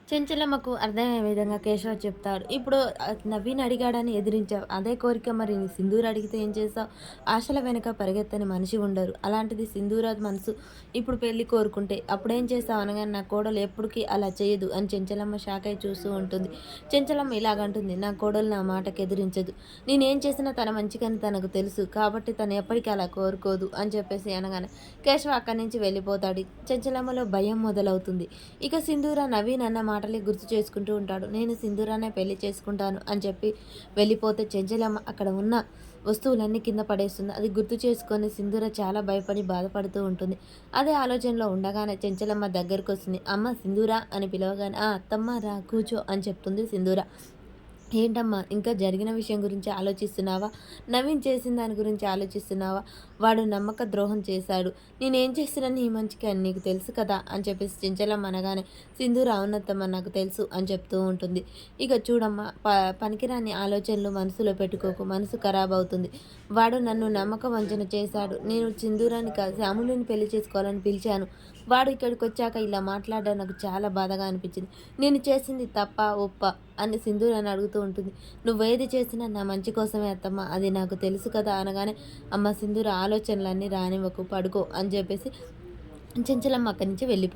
చెంచలమ్మకు అర్థమయ్యే విధంగా కేశవ చెప్తాడు. ఇప్పుడు నవీన్ అడిగాడని ఎదిరించావు. అదే కోరిక మరి సింధూర్ అడిగితే ఏం చేసావు? ఆశల వెనక పరిగెత్తని మనిషి ఉండరు. అలాంటిది సింధూర మనసు ఇప్పుడు పెళ్లి కోరుకుంటే అప్పుడేం చేసావు అనగానే నా కోడలు ఎప్పటికీ అలా చేయదు అని చెంచలమ్మ షాక్ అయి చూస్తూ ఉంటుంది. చెంచలమ్మ ఇలాగంటుంది. నా కోడలు నా మాటకు ఎదిరించదు. నేనేం చేసినా తన మంచికని తనకు తెలుసు. కాబట్టి తను ఎప్పటికీ అలా కోరుకోదు అని చెప్పేసి అనగానే కేశవ అక్కడి నుంచి వెళ్ళిపోతాడు. చెంచలమ్మలో భయం మొదలవుతుంది. ఇక సింధూర నవీన్ అన్న మాటలే గుర్తు చేసుకుంటూ ఉంటాడు. నేను సింధూరానే పెళ్లి చేసుకుంటాను అని చెప్పి వెళ్ళిపోతే చెంచలమ్మ అక్కడ ఉన్న వస్తువులన్నీ కింద పడేస్తుంది. అది గుర్తు చేసుకొని సింధూర చాలా భయపడి బాధపడుతూ ఉంటుంది. అదే ఆలోచనలో ఉండగానే చెంచలమ్మ దగ్గరకు వస్తుంది. అమ్మ సింధూర అని పిలవగానే అత్తమ్మ రా కూర్చో అని చెప్తుంది సింధూర. ఏంటమ్మా ఇంకా జరిగిన విషయం గురించి ఆలోచిస్తున్నావా? నవీన్ చేసిన దాని గురించి ఆలోచిస్తున్నావా? వాడు నమ్మక ద్రోహం చేశాడు. నేనేం చేసినా నీ మంచికే అని నీకు తెలుసు కదా అని చెప్పేసి చెంచలమ్మ అనగానే సింధూర అవునత్తమ్మ నాకు తెలుసు అని చెప్తూ ఉంటుంది. ఇక చూడమ్మా పనికిరాని ఆలోచనలు మనసులో పెట్టుకోకు, మనసు ఖరాబ్ అవుతుంది. వాడు నన్ను నమ్మక వంచన చేశాడు. నేను సింధూరాన్ని కలిసి అమలుని పెళ్లి చేసుకోవాలని పిలిచాను. వాడు ఇక్కడికి వచ్చాక ఇలా మాట్లాడడం నాకు చాలా బాధగా అనిపించింది. నేను చేసింది తప్ప ఒప్ప అని సింధూర్ అని అడుగుతూ ఉంటుంది. నువ్వేది చేసినా నా మంచి కోసమే అత్తమ్మ, అది నాకు తెలుసు కదా అనగానే అమ్మ సింధూర ఆలోచనలన్నీ రానివ్వకు, పడుకో అని చెప్పేసి చెంచలమ్మ అక్కడి నుంచి వెళ్ళిపో